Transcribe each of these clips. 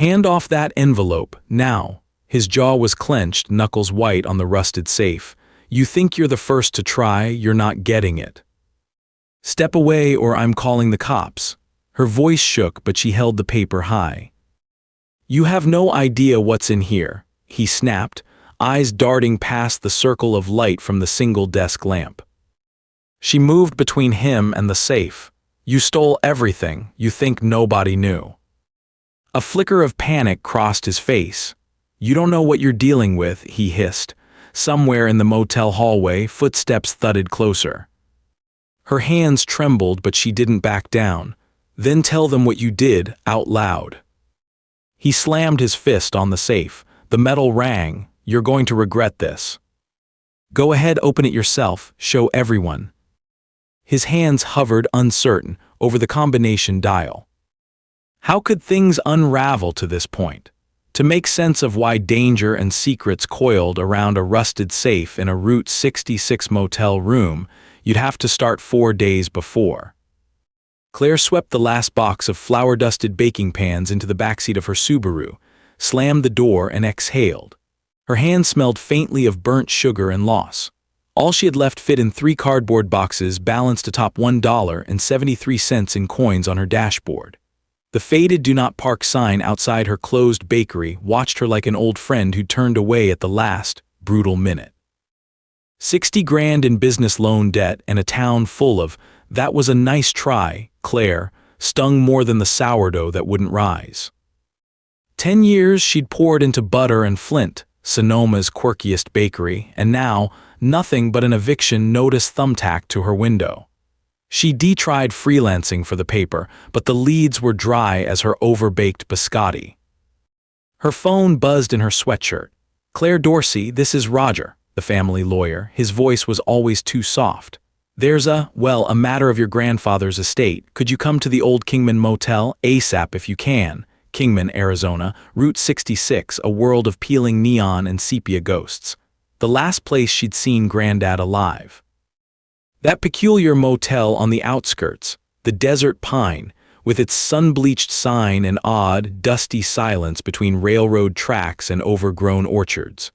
"Hand off that envelope, now." His jaw was clenched, knuckles white on the rusted safe. "You think you're the first to try, you're not getting it. Step away or I'm calling the cops." Her voice shook, but she held the paper high. "You have no idea what's in here," he snapped, eyes darting past the circle of light from the single desk lamp. She moved between him and the safe. "You stole everything, you think nobody knew." A flicker of panic crossed his face. "You don't know what you're dealing with," he hissed. Somewhere in the motel hallway, footsteps thudded closer. Her hands trembled, but she didn't back down. "Then tell them what you did, out loud." He slammed his fist on the safe. The metal rang. "You're going to regret this. Go ahead, open it yourself, show everyone." His hands hovered, uncertain, over the combination dial. How could things unravel to this point? To make sense of why danger and secrets coiled around a rusted safe in a Route 66 motel room, you'd have to start 4 days before. Claire swept the last box of flour-dusted baking pans into the backseat of her Subaru, slammed the door, and exhaled. Her hand smelled faintly of burnt sugar and loss. All she had left fit in 3 cardboard boxes balanced atop $1.73 in coins on her dashboard. The faded "Do Not Park" sign outside her closed bakery watched her like an old friend who turned away at the last, brutal minute. 60 grand in business loan debt and a town full of, "That was a nice try, Claire," stung more than the sourdough that wouldn't rise. 10 years she'd poured into butter and Flint, Sonoma's quirkiest bakery, and now, nothing but an eviction notice thumbtacked to her window. She detried freelancing for the paper, but the leads were dry as her overbaked biscotti. Her phone buzzed in her sweatshirt. "Claire Dorsey, this is Roger," the family lawyer. His voice was always too soft. "There's a matter of your grandfather's estate. Could you come to the old Kingman Motel, ASAP if you can? Kingman, Arizona, Route 66, a world of peeling neon and sepia ghosts. The last place she'd seen Granddad alive. That peculiar motel on the outskirts, the Desert Pine, with its sun-bleached sign and odd, dusty silence between railroad tracks and overgrown orchards.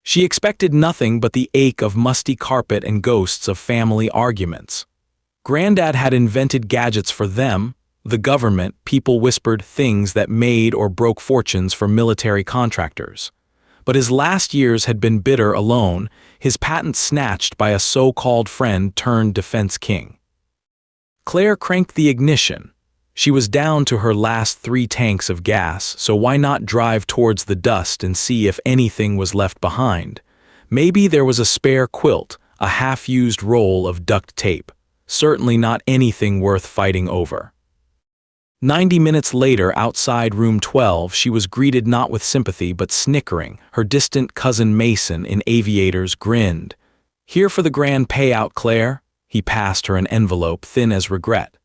She expected nothing but the ache of musty carpet and ghosts of family arguments. Granddad had invented gadgets for them, the government. People whispered things that made or broke fortunes for military contractors. But his last years had been bitter alone, his patent snatched by a so-called friend turned defense king. Claire cranked the ignition. She was down to her last 3 tanks of gas, so why not drive towards the dust and see if anything was left behind? Maybe there was a spare quilt, a half-used roll of duct tape. Certainly not anything worth fighting over. 90 minutes later, outside room 12, she was greeted not with sympathy but snickering. Her distant cousin Mason in aviators grinned. "Here for the grand payout, Claire." He passed her an envelope thin as regret.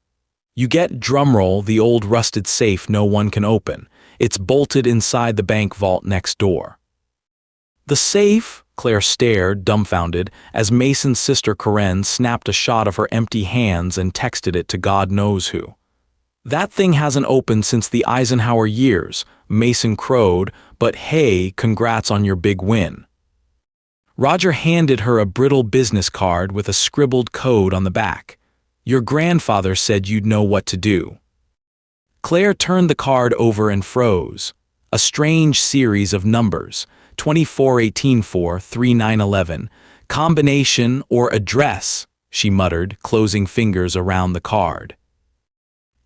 "You get," drumroll, "the old rusted safe no one can open. It's bolted inside the bank vault next door." "The safe?" Claire stared, dumbfounded, as Mason's sister Karen snapped a shot of her empty hands and texted it to God knows who. "That thing hasn't opened since the Eisenhower years," Mason crowed, "but hey, congrats on your big win." Roger handed her a brittle business card with a scribbled code on the back. "Your grandfather said you'd know what to do." Claire turned the card over and froze. A strange series of numbers, 2418-4-3911, combination or address, she muttered, closing fingers around the card.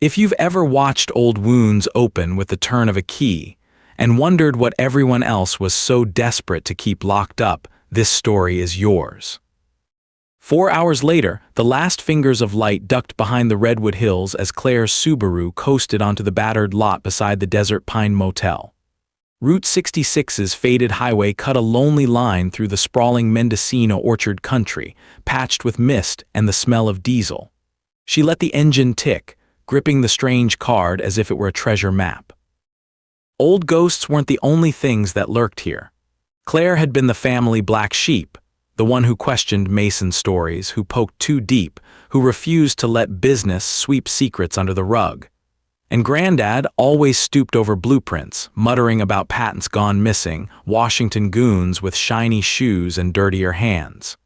If you've ever watched old wounds open with the turn of a key and wondered what everyone else was so desperate to keep locked up, this story is yours. 4 hours later, the last fingers of light ducked behind the Redwood Hills as Claire's Subaru coasted onto the battered lot beside the Desert Pine Motel. Route 66's faded highway cut a lonely line through the sprawling Mendocino orchard country, patched with mist and the smell of diesel. She let the engine tick, gripping the strange card as if it were a treasure map. Old ghosts weren't the only things that lurked here. Claire had been the family black sheep, the one who questioned Mason's stories, who poked too deep, who refused to let business sweep secrets under the rug. And Granddad always stooped over blueprints, muttering about patents gone missing, Washington goons with shiny shoes and dirtier hands.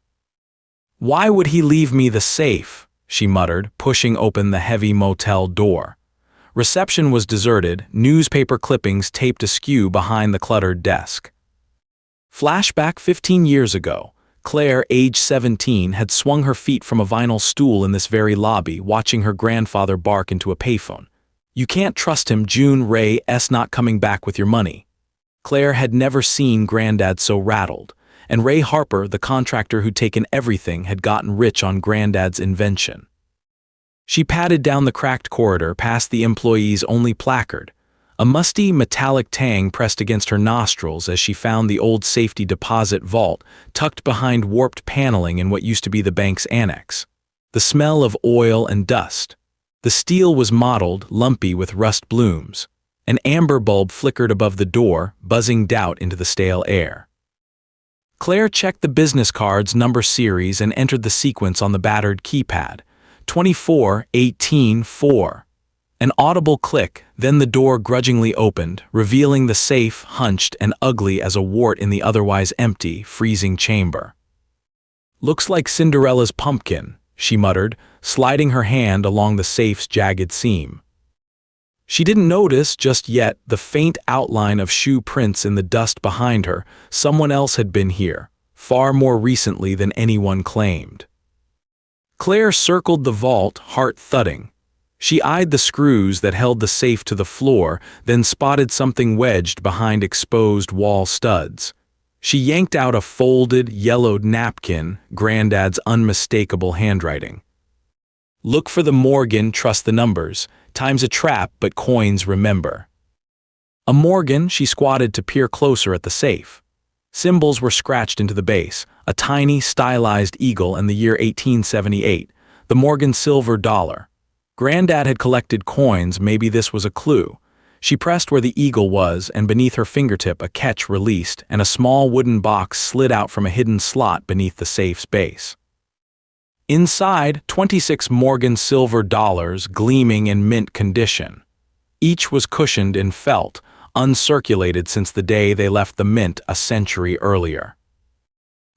"Why would he leave me the safe?" she muttered, pushing open the heavy motel door. Reception was deserted, newspaper clippings taped askew behind the cluttered desk. Flashback 15 years ago. Claire, age 17, had swung her feet from a vinyl stool in this very lobby, watching her grandfather bark into a payphone. "You can't trust him, June Ray S. not coming back with your money." Claire had never seen Granddad so rattled, and Ray Harper, the contractor who'd taken everything, had gotten rich on Granddad's invention. She padded down the cracked corridor past the employee's only placard. A musty, metallic tang pressed against her nostrils as she found the old safety deposit vault tucked behind warped paneling in what used to be the bank's annex. The smell of oil and dust. The steel was mottled, lumpy with rust blooms. An amber bulb flickered above the door, buzzing doubt into the stale air. Claire checked the business card's number series and entered the sequence on the battered keypad. 24-18-4. An audible click, then the door grudgingly opened, revealing the safe, hunched and ugly as a wart in the otherwise empty, freezing chamber. "Looks like Cinderella's pumpkin," she muttered, sliding her hand along the safe's jagged seam. She didn't notice just yet the faint outline of shoe prints in the dust behind her. Someone else had been here, far more recently than anyone claimed. Claire circled the vault, heart thudding. She eyed the screws that held the safe to the floor, then spotted something wedged behind exposed wall studs. She yanked out a folded, yellowed napkin, Granddad's unmistakable handwriting. "Look for the Morgan, trust the numbers. Time's a trap, but coins remember." A Morgan, she squatted to peer closer at the safe. Symbols were scratched into the base, a tiny, stylized eagle and the year 1878, the Morgan silver dollar. Granddad had collected coins, maybe this was a clue. She pressed where the eagle was, and beneath her fingertip a catch released, and a small wooden box slid out from a hidden slot beneath the safe's base. Inside, 26 Morgan silver dollars gleaming in mint condition. Each was cushioned in felt, uncirculated since the day they left the mint a century earlier.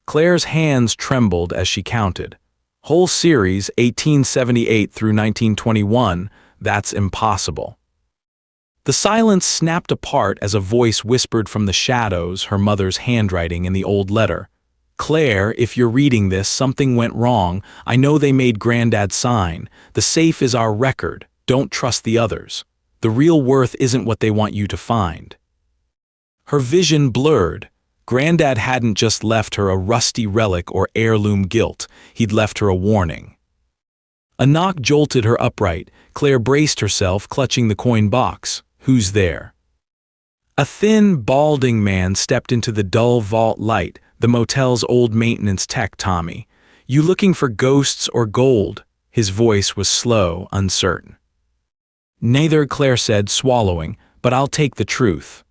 Claire's hands trembled as she counted. Whole series, 1878 through 1921, that's impossible. The silence snapped apart as a voice whispered from the shadows, her mother's handwriting in the old letter. "Claire, if you're reading this, something went wrong. I know they made Granddad sign. The safe is our record. Don't trust the others. The real worth isn't what they want you to find." Her vision blurred. Granddad hadn't just left her a rusty relic or heirloom gilt, he'd left her a warning. A knock jolted her upright. Claire braced herself, clutching the coin box. "Who's there?" A thin, balding man stepped into the dull vault light, the motel's old maintenance tech, Tommy. "You looking for ghosts or gold?" His voice was slow, uncertain. "Neither," Claire said, swallowing, "but I'll take the truth."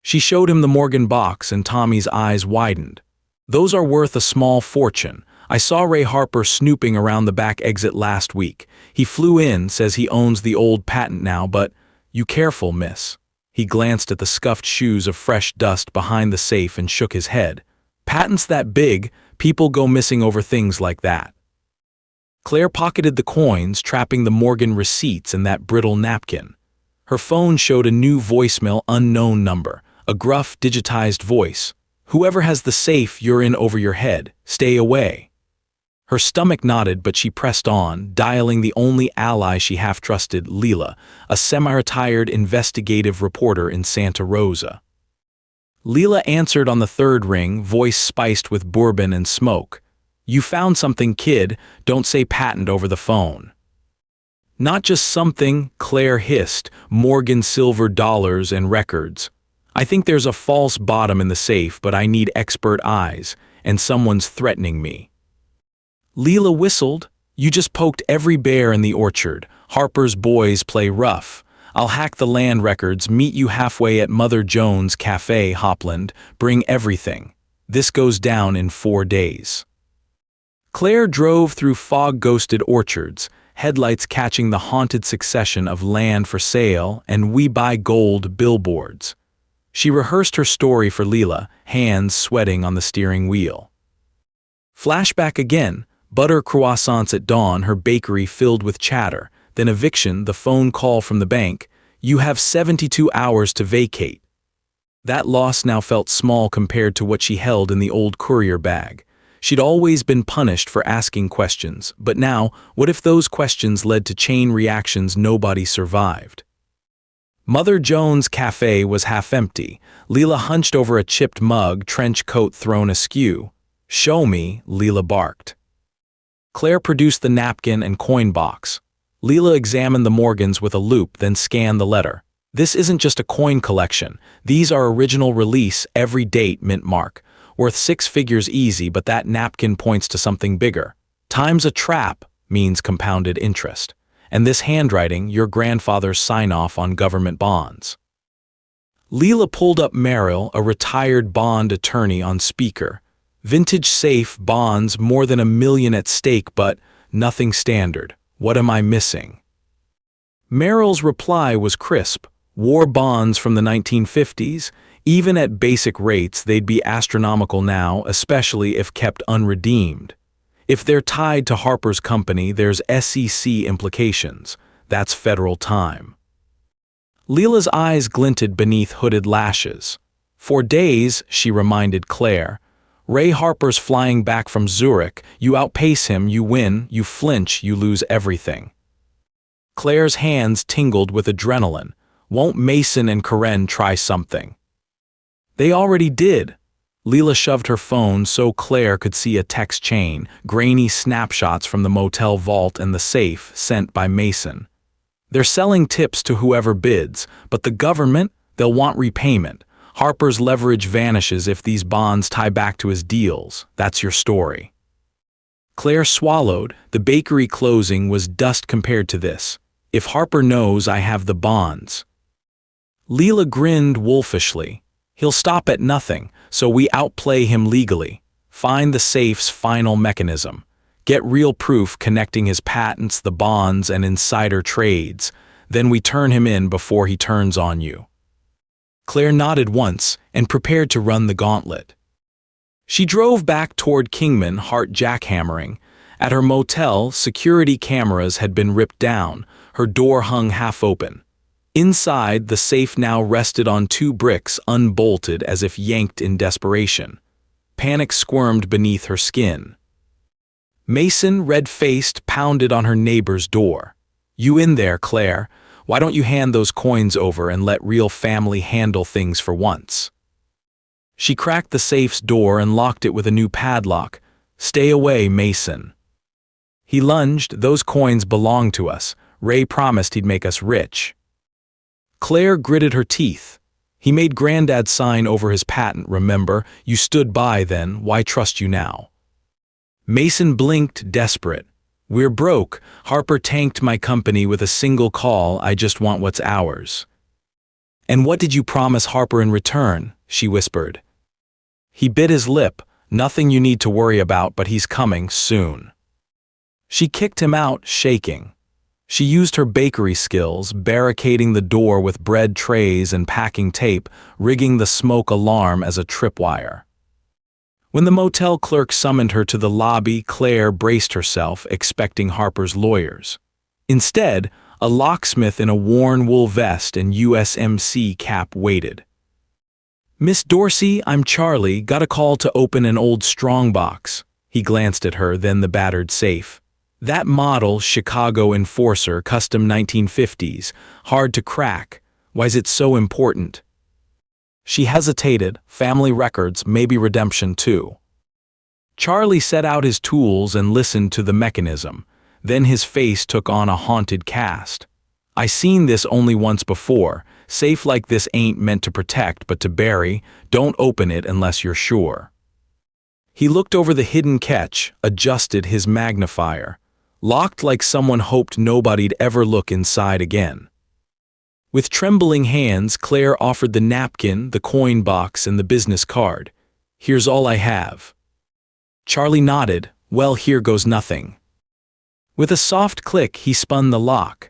She showed him the Morgan box, and Tommy's eyes widened. "Those are worth a small fortune. I saw Ray Harper snooping around the back exit last week. He flew in, says he owns the old patent now, but you careful, miss." He glanced at the scuffed shoes of fresh dust behind the safe and shook his head. "Patents that big, people go missing over things like that." Claire pocketed the coins, trapping the Morgan receipts in that brittle napkin. Her phone showed a new voicemail, unknown number, a gruff, digitized voice. "Whoever has the safe, you're in over your head. Stay away." Her stomach knotted, but she pressed on, dialing the only ally she half-trusted, Leela, a semi-retired investigative reporter in Santa Rosa. Leela answered on the third ring, voice spiced with bourbon and smoke. "You found something, kid. Don't say patent over the phone." "Not just something," Claire hissed, "Morgan silver dollars and records. I think there's a false bottom in the safe, but I need expert eyes, and someone's threatening me." Leela whistled. "You just poked every bear in the orchard. Harper's boys play rough. I'll hack the land records, meet you halfway at Mother Jones' Cafe, Hopland, bring everything. This goes down in 4 days." Claire drove through fog-ghosted orchards, headlights catching the haunted succession of land for sale and we buy gold billboards. She rehearsed her story for Leela, hands sweating on the steering wheel. Flashback again, butter croissants at dawn, her bakery filled with chatter, then eviction, the phone call from the bank, you have 72 hours to vacate. That loss now felt small compared to what she held in the old courier bag. She'd always been punished for asking questions, but now, what if those questions led to chain reactions nobody survived? Mother Jones' cafe was half empty. Leela hunched over a chipped mug, trench coat thrown askew. Show me, Leela barked. Claire produced the napkin and coin box. Leela examined the Morgans with a loupe, then scanned the letter. This isn't just a coin collection. These are original release, every date, mint mark. Worth 6 figures easy, but that napkin points to something bigger. Time's a trap means compounded interest. And this handwriting, your grandfather's sign-off on government bonds. Leela pulled up Merrill, a retired bond attorney, on speaker. Vintage safe bonds, more than $1 million at stake, but nothing standard. What am I missing? Merrill's reply was crisp. War bonds from the 1950s. Even at basic rates, they'd be astronomical now, especially if kept unredeemed. If they're tied to Harper's company, there's SEC implications. That's federal time. Leela's eyes glinted beneath hooded lashes. For days, she reminded Claire, Ray Harper's flying back from Zurich. You outpace him, you win, you flinch, you lose everything. Claire's hands tingled with adrenaline. Won't Mason and Karen try something? They already did. Leela shoved her phone so Claire could see a text chain, grainy snapshots from the motel vault and the safe sent by Mason. They're selling tips to whoever bids, but the government, they'll want repayment. Harper's leverage vanishes if these bonds tie back to his deals. That's your story. Claire swallowed. The bakery closing was dust compared to this. If Harper knows I have the bonds. Leela grinned wolfishly. He'll stop at nothing, so we outplay him legally. Find the safe's final mechanism. Get real proof connecting his patents, the bonds, and insider trades. Then we turn him in before he turns on you. Claire nodded once and prepared to run the gauntlet. She drove back toward Kingman, heart jackhammering. At her motel, security cameras had been ripped down, her door hung half open. Inside, the safe now rested on 2 bricks, unbolted as if yanked in desperation. Panic squirmed beneath her skin. Mason, red-faced, pounded on her neighbor's door. You in there, Claire? Why don't you hand those coins over and let real family handle things for once? She cracked the safe's door and locked it with a new padlock. Stay away, Mason. He lunged. Those coins belong to us. Ray promised he'd make us rich. Claire gritted her teeth. He made Granddad sign over his patent, remember? You stood by then, why trust you now? Mason blinked, desperate. We're broke. Harper tanked my company with a single call. I just want what's ours. And what did you promise Harper in return? She whispered. He bit his lip. Nothing you need to worry about, but he's coming soon. She kicked him out, shaking. She used her bakery skills, barricading the door with bread trays and packing tape, rigging the smoke alarm as a tripwire. When the motel clerk summoned her to the lobby, Claire braced herself, expecting Harper's lawyers. Instead, a locksmith in a worn wool vest and USMC cap waited. Miss Dorsey, I'm Charlie, got a call to open an old strongbox. He glanced at her, then the battered safe. That model, Chicago Enforcer, custom 1950s, hard to crack. Why's it so important? She hesitated. Family records, maybe redemption too. Charlie set out his tools and listened to the mechanism. Then his face took on a haunted cast. I seen this only once before. Safe like this ain't meant to protect but to bury. Don't open it unless you're sure. He looked over the hidden catch, adjusted his magnifier. Locked like someone hoped nobody'd ever look inside again. With trembling hands, Claire offered the napkin, the coin box, and the business card. Here's all I have. Charlie nodded. Well, here goes nothing. With a soft click, he spun the lock.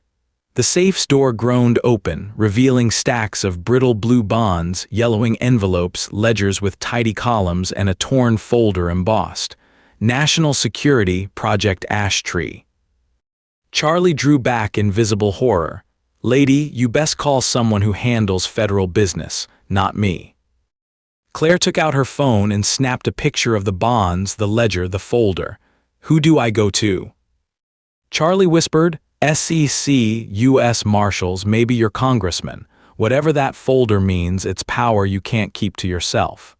The safe's door groaned open, revealing stacks of brittle blue bonds, yellowing envelopes, ledgers with tidy columns, and a torn folder embossed. National Security, Project Ash Tree. Charlie drew back in visible horror. "Lady, you best call someone who handles federal business, not me." Claire took out her phone and snapped a picture of the bonds, the ledger, the folder. "Who do I go to?" Charlie whispered, "SEC, U.S. Marshals, maybe your congressman. Whatever that folder means, it's power you can't keep to yourself."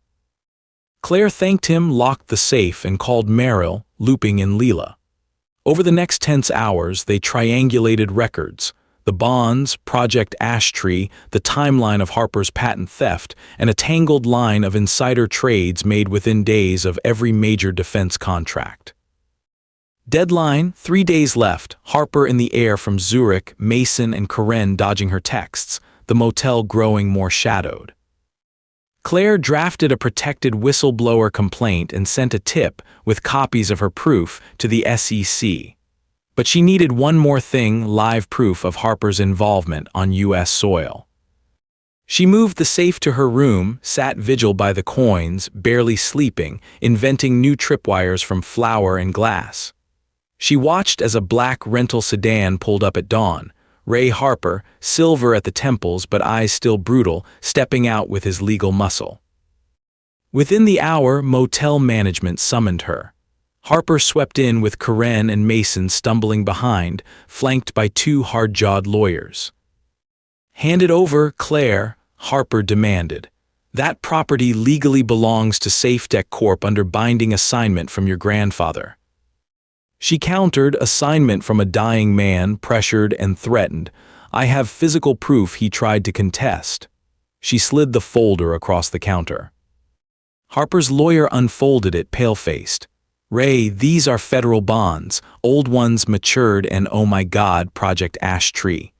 Claire thanked him, locked the safe, and called Merrill, looping in Leela. Over the next tense hours, they triangulated records. The bonds, Project Ash Tree, the timeline of Harper's patent theft, and a tangled line of insider trades made within days of every major defense contract. Deadline, 3 days left, Harper in the air from Zurich, Mason and Karen dodging her texts, the motel growing more shadowed. Claire drafted a protected whistleblower complaint and sent a tip, with copies of her proof, to the SEC. But she needed one more thing, live proof of Harper's involvement on U.S. soil. She moved the safe to her room, sat vigil by the coins, barely sleeping, inventing new tripwires from flour and glass. She watched as a black rental sedan pulled up at dawn. Ray Harper, silver at the temples but eyes still brutal, stepping out with his legal muscle. Within the hour, motel management summoned her. Harper swept in with Karen and Mason stumbling behind, flanked by 2 hard-jawed lawyers. "Hand it over, Claire," Harper demanded. "That property legally belongs to SafeDeck Corp under binding assignment from your grandfather." She countered, "Assignment from a dying man, pressured and threatened. I have physical proof he tried to contest." She slid the folder across the counter. Harper's lawyer unfolded it, pale-faced. "Ray, these are federal bonds, old ones matured and oh my God, Project Ash Tree."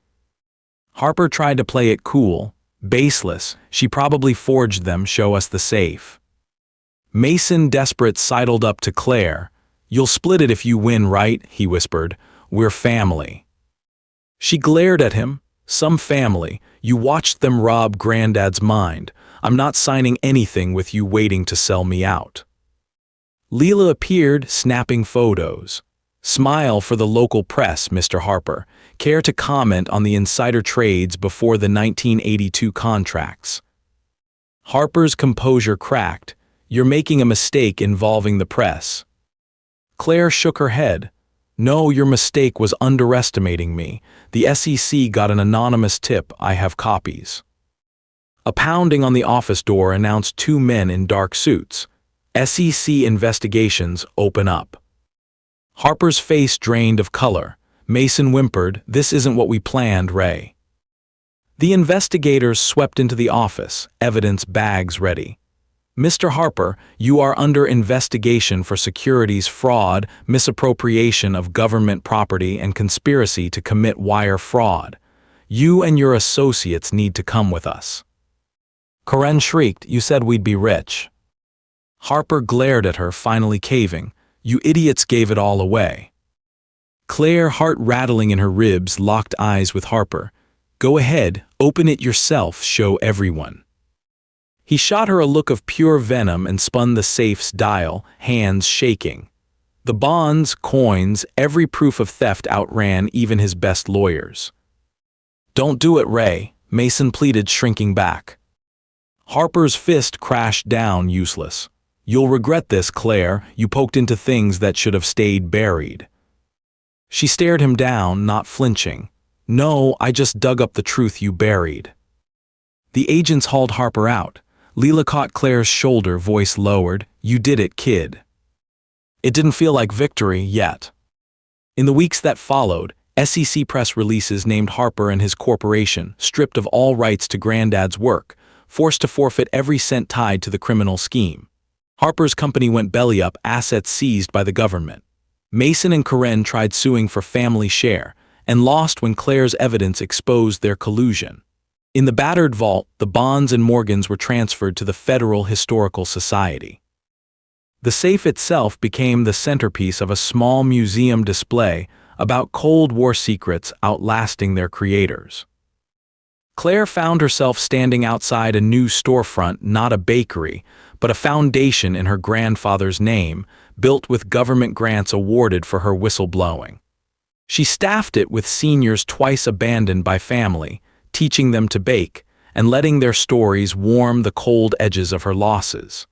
Harper tried to play it cool. "Baseless, she probably forged them, show us the safe." Mason, desperate, sidled up to Claire. "You'll split it if you win, right?" he whispered. "We're family." She glared at him. "Some family. You watched them rob Granddad's mind. I'm not signing anything with you waiting to sell me out." Leela appeared, snapping photos. "Smile for the local press, Mr. Harper. Care to comment on the insider trades before the 1982 contracts?" Harper's composure cracked. "You're making a mistake involving the press." Claire shook her head. "No, your mistake was underestimating me. The SEC got an anonymous tip. I have copies." A pounding on the office door announced 2 men in dark suits. "SEC investigations, open up." Harper's face drained of color. Mason whimpered, "This isn't what we planned, Ray." The investigators swept into the office, evidence bags ready. "Mr. Harper, you are under investigation for securities fraud, misappropriation of government property, and conspiracy to commit wire fraud. You and your associates need to come with us." Karen shrieked, "You said we'd be rich." Harper glared at her, finally caving. "You idiots gave it all away." Claire, heart rattling in her ribs, locked eyes with Harper. "Go ahead, open it yourself, show everyone." He shot her a look of pure venom and spun the safe's dial, hands shaking. The bonds, coins, every proof of theft outran even his best lawyers. "Don't do it, Ray," Mason pleaded, shrinking back. Harper's fist crashed down, useless. "You'll regret this, Claire. You poked into things that should have stayed buried." She stared him down, not flinching. "No, I just dug up the truth you buried." The agents hauled Harper out. Leela caught Claire's shoulder, voice lowered. "You did it, kid." It didn't feel like victory yet. In the weeks that followed, SEC press releases named Harper and his corporation, stripped of all rights to Granddad's work, forced to forfeit every cent tied to the criminal scheme. Harper's company went belly up, assets seized by the government. Mason and Karen tried suing for family share, and lost when Claire's evidence exposed their collusion. In the battered vault, the bonds and Morgans were transferred to the Federal Historical Society. The safe itself became the centerpiece of a small museum display, about Cold War secrets outlasting their creators. Claire found herself standing outside a new storefront, not a bakery, but a foundation in her grandfather's name, built with government grants awarded for her whistleblowing. She staffed it with seniors twice abandoned by family, teaching them to bake, and letting their stories warm the cold edges of her losses.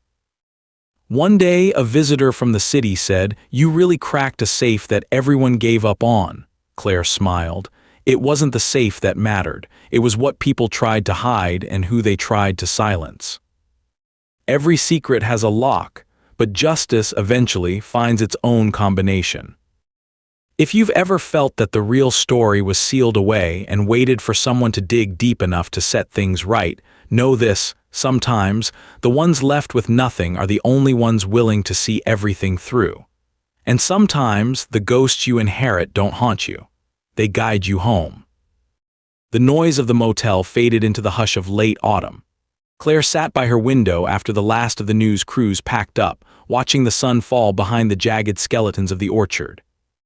One day, a visitor from the city said, "You really cracked a safe that everyone gave up on." Claire smiled. It wasn't the safe that mattered. It was what people tried to hide and who they tried to silence. Every secret has a lock, but justice eventually finds its own combination. If you've ever felt that the real story was sealed away and waited for someone to dig deep enough to set things right, know this: sometimes, the ones left with nothing are the only ones willing to see everything through. And sometimes, the ghosts you inherit don't haunt you. They guide you home. The noise of the motel faded into the hush of late autumn. Claire sat by her window after the last of the news crews packed up, watching the sun fall behind the jagged skeletons of the orchard.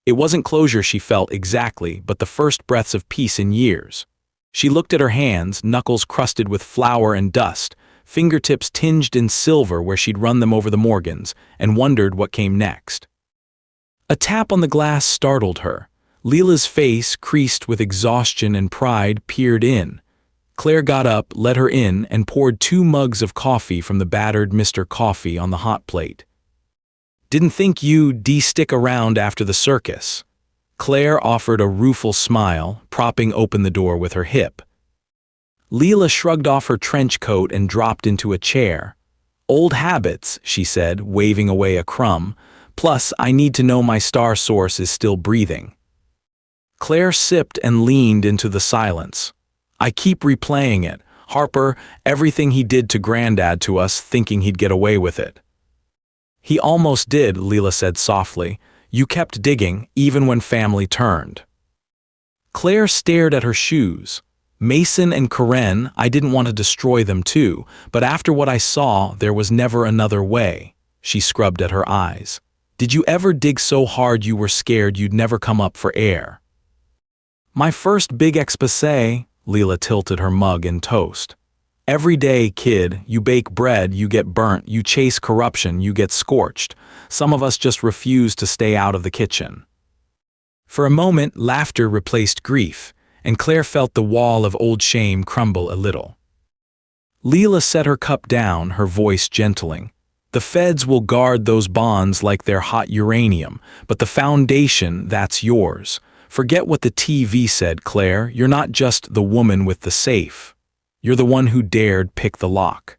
It wasn't closure she felt exactly, but the first breaths of peace in years. She looked at her hands, knuckles crusted with flour and dust, fingertips tinged in silver where she'd run them over the Morgans, and wondered what came next. A tap on the glass startled her. Leela's face, creased with exhaustion and pride, peered in. Claire got up, let her in, and poured 2 mugs of coffee from the battered Mr. Coffee on the hot plate. "Didn't think you'd stick around after the circus." Claire offered a rueful smile, propping open the door with her hip. Leela shrugged off her trench coat and dropped into a chair. "Old habits," she said, waving away a crumb. "Plus, I need to know my star source is still breathing." Claire sipped and leaned into the silence. "I keep replaying it. Harper, everything he did to Granddad to us, thinking he'd get away with it." "He almost did," Leela said softly. "You kept digging, even when family turned." Claire stared at her shoes. "Mason and Karen, I didn't want to destroy them too, but after what I saw, there was never another way." She scrubbed at her eyes. "Did you ever dig so hard you were scared you'd never come up for air?" "My first big exposé," Leela tilted her mug and toast. "Every day, kid, you bake bread, you get burnt, you chase corruption, you get scorched. Some of us just refuse to stay out of the kitchen." For a moment, laughter replaced grief, and Claire felt the wall of old shame crumble a little. Leela set her cup down, her voice gentling. "The feds will guard those bonds like they're hot uranium, but the foundation, that's yours. Forget what the TV said, Claire. You're not just the woman with the safe. You're the one who dared pick the lock."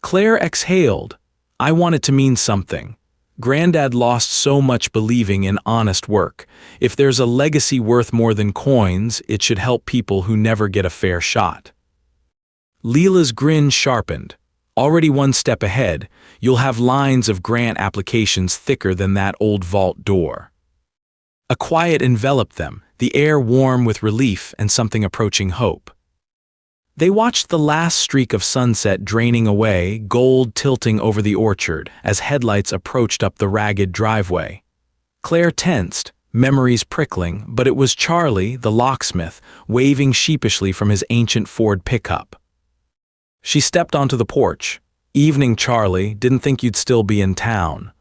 Claire exhaled. "I want it to mean something. Granddad lost so much believing in honest work. If there's a legacy worth more than coins, it should help people who never get a fair shot." Leela's grin sharpened. "Already one step ahead. You'll have lines of grant applications thicker than that old vault door." A quiet enveloped them, the air warm with relief and something approaching hope. They watched the last streak of sunset draining away, gold tilting over the orchard, as headlights approached up the ragged driveway. Claire tensed, memories prickling, but it was Charlie, the locksmith, waving sheepishly from his ancient Ford pickup. She stepped onto the porch. "Evening, Charlie, didn't think you'd still be in town."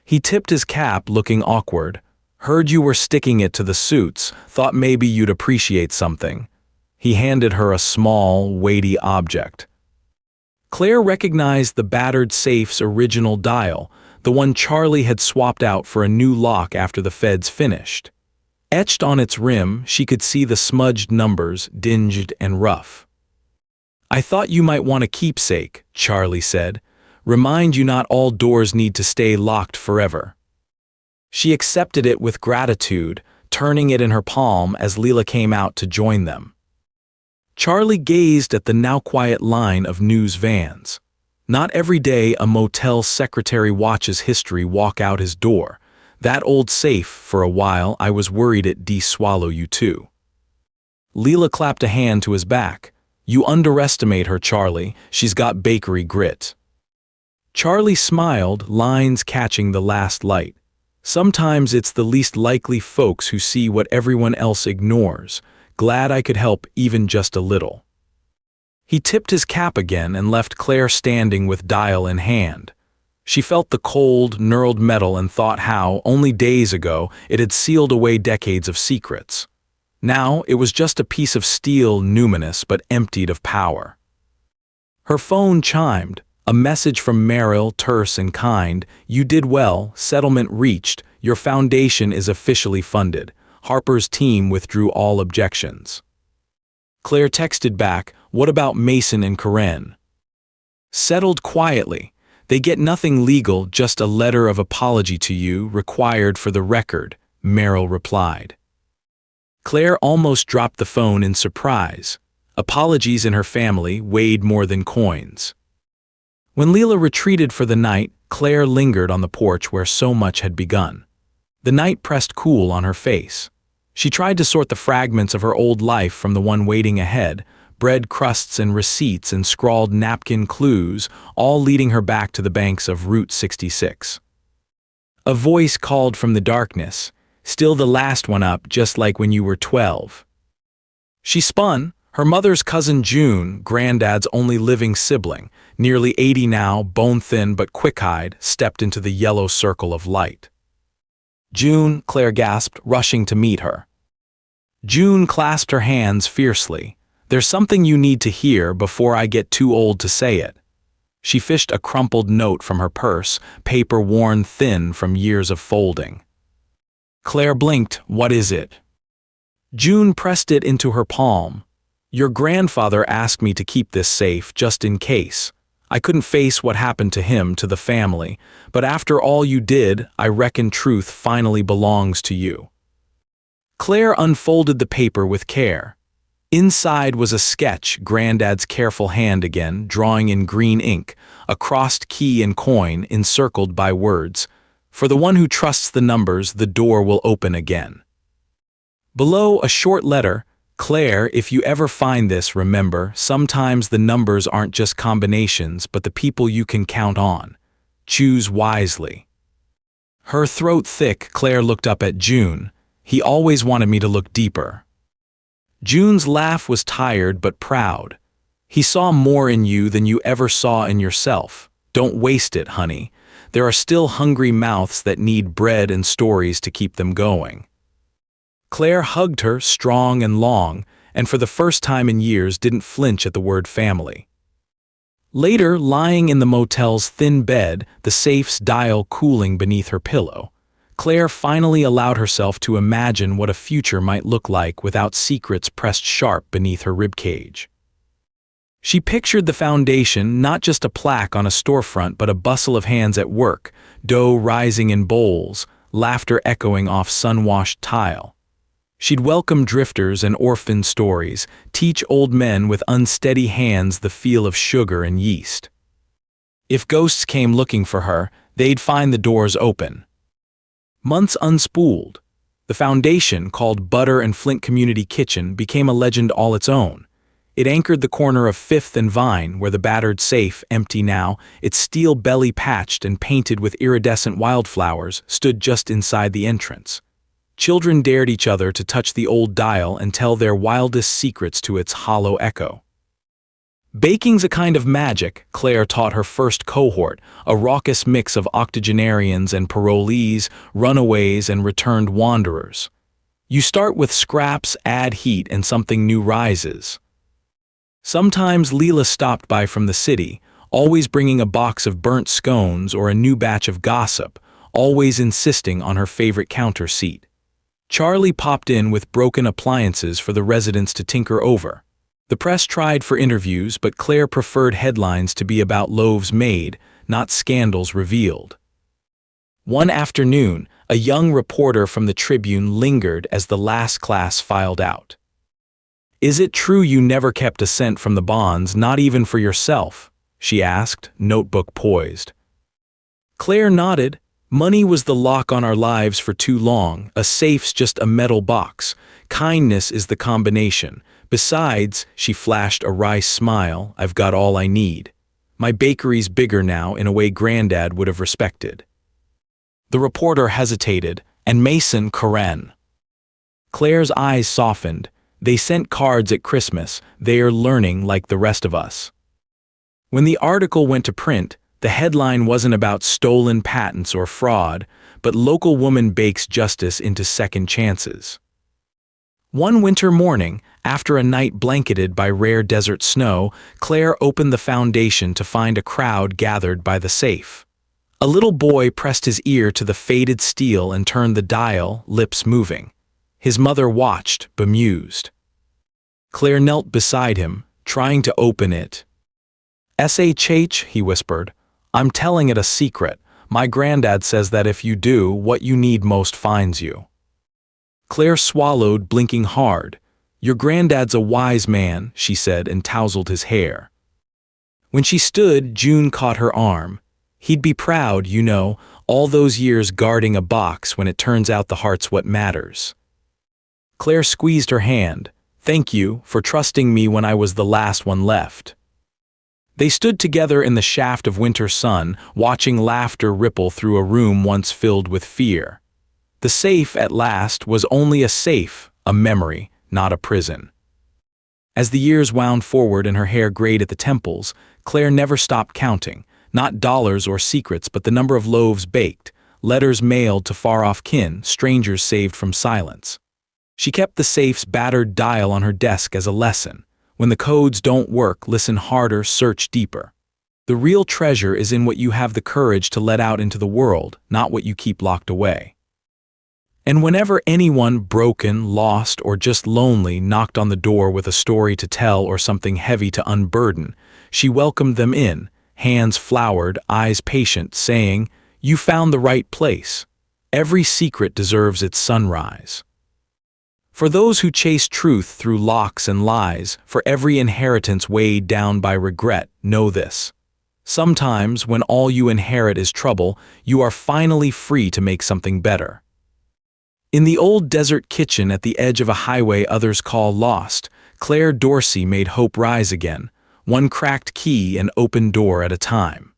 He tipped his cap, looking awkward. "Heard you were sticking it to the suits, thought maybe you'd appreciate something." He handed her a small, weighty object. Claire recognized the battered safe's original dial, the one Charlie had swapped out for a new lock after the feds finished. Etched on its rim, she could see the smudged numbers, dinged and rough. "I thought you might want a keepsake," Charlie said. "Remind you not all doors need to stay locked forever." She accepted it with gratitude, turning it in her palm as Leela came out to join them. Charlie gazed at the now quiet line of news vans. Not every day a motel secretary watches history walk out his door. That old safe, for a while I was worried it'd de-swallow you too. Leela clapped a hand to his back. "You underestimate her, Charlie. She's got bakery grit." Charlie smiled, lines catching the last light. Sometimes it's the least likely folks who see what everyone else ignores. Glad I could help even just a little." He tipped his cap again and left Claire standing with dial in hand. She felt the cold, knurled metal and thought how, only days ago, it had sealed away decades of secrets. Now it was just a piece of steel, numinous but emptied of power. Her phone chimed. A message from Merrill, terse and kind. "You did well, settlement reached, your foundation is officially funded. Harper's team withdrew all objections." Claire texted back, "What about Mason and Karen?" "Settled quietly. They get nothing legal, just a letter of apology to you, required for the record," Merrill replied. Claire almost dropped the phone in surprise. Apologies in her family weighed more than coins. When Leela retreated for the night, Claire lingered on the porch where so much had begun. The night pressed cool on her face. She tried to sort the fragments of her old life from the one waiting ahead, bread crusts and receipts and scrawled napkin clues, all leading her back to the banks of Route 66. A voice called from the darkness, "Still the last one up, just like when you were 12. She spun. Her mother's cousin June, Granddad's only living sibling, nearly 80 now, bone-thin but quick-eyed, stepped into the yellow circle of light. "June," Claire gasped, rushing to meet her. June clasped her hands fiercely. "There's something you need to hear before I get too old to say it." She fished a crumpled note from her purse, paper worn thin from years of folding. Claire blinked. "What is it?" June pressed it into her palm. "Your grandfather asked me to keep this safe, just in case. I couldn't face what happened to him, to the family, but after all you did, I reckon truth finally belongs to you." Claire unfolded the paper with care. Inside was a sketch, Granddad's careful hand again, drawing in green ink, a crossed key and coin encircled by words. "For the one who trusts the numbers, the door will open again." Below, a short letter. "Claire, if you ever find this, remember, sometimes the numbers aren't just combinations, but the people you can count on. Choose wisely." Her throat thick, Claire looked up at June. "He always wanted me to look deeper." June's laugh was tired but proud. "He saw more in you than you ever saw in yourself. Don't waste it, honey. There are still hungry mouths that need bread and stories to keep them going." Claire hugged her, strong and long, and for the first time in years didn't flinch at the word family. Later, lying in the motel's thin bed, the safe's dial cooling beneath her pillow, Claire finally allowed herself to imagine what a future might look like without secrets pressed sharp beneath her ribcage. She pictured the foundation, not just a plaque on a storefront but a bustle of hands at work, dough rising in bowls, laughter echoing off sun-washed tile. She'd welcome drifters and orphan stories, teach old men with unsteady hands the feel of sugar and yeast. If ghosts came looking for her, they'd find the doors open. Months unspooled. The foundation, called Butter and Flint Community Kitchen, became a legend all its own. It anchored the corner of 5th and Vine, where the battered safe, empty now, its steel belly patched and painted with iridescent wildflowers, stood just inside the entrance. Children dared each other to touch the old dial and tell their wildest secrets to its hollow echo. Baking's a kind of magic, Claire taught her first cohort, a raucous mix of octogenarians and parolees, runaways and returned wanderers. You start with scraps, add heat, and something new rises. Sometimes Leela stopped by from the city, always bringing a box of burnt scones or a new batch of gossip, always insisting on her favorite counter seat. Charlie popped in with broken appliances for the residents to tinker over. The press tried for interviews, but Claire preferred headlines to be about loaves made, not scandals revealed. One afternoon, a young reporter from the Tribune lingered as the last class filed out. "Is it true you never kept a cent from the bonds, not even for yourself?" she asked, notebook poised. Claire nodded. "Money was the lock on our lives for too long. A safe's just a metal box. Kindness is the combination. Besides," she flashed a wry smile, "I've got all I need. My bakery's bigger now in a way Granddad would have respected." The reporter hesitated, and Mason Karen. Claire's eyes softened. They sent cards at Christmas. They are learning like the rest of us. When the article went to print, the headline wasn't about stolen patents or fraud, but local woman bakes justice into second chances. One winter morning, after a night blanketed by rare desert snow, Claire opened the foundation to find a crowd gathered by the safe. A little boy pressed his ear to the faded steel and turned the dial, lips moving. His mother watched, bemused. Claire knelt beside him, trying to open it. "SHH," he whispered. "I'm telling it a secret. My granddad says that if you do, what you need most finds you." Claire swallowed, blinking hard. "Your granddad's a wise man," she said, and tousled his hair. When she stood, June caught her arm. "He'd be proud, you know, all those years guarding a box when it turns out the heart's what matters." Claire squeezed her hand. "Thank you for trusting me when I was the last one left." They stood together in the shaft of winter sun, watching laughter ripple through a room once filled with fear. The safe, at last, was only a safe, a memory, not a prison. As the years wound forward and her hair grayed at the temples, Claire never stopped counting, not dollars or secrets, but the number of loaves baked, letters mailed to far-off kin, strangers saved from silence. She kept the safe's battered dial on her desk as a lesson. When the codes don't work, listen harder, search deeper. The real treasure is in what you have the courage to let out into the world, not what you keep locked away. And whenever anyone broken, lost, or just lonely knocked on the door with a story to tell or something heavy to unburden, she welcomed them in, hands flowered, eyes patient, saying, "You found the right place. Every secret deserves its sunrise." For those who chase truth through locks and lies, for every inheritance weighed down by regret, know this. Sometimes, when all you inherit is trouble, you are finally free to make something better. In the old desert kitchen at the edge of a highway others call lost, Claire Dorsey made hope rise again, one cracked key and open door at a time.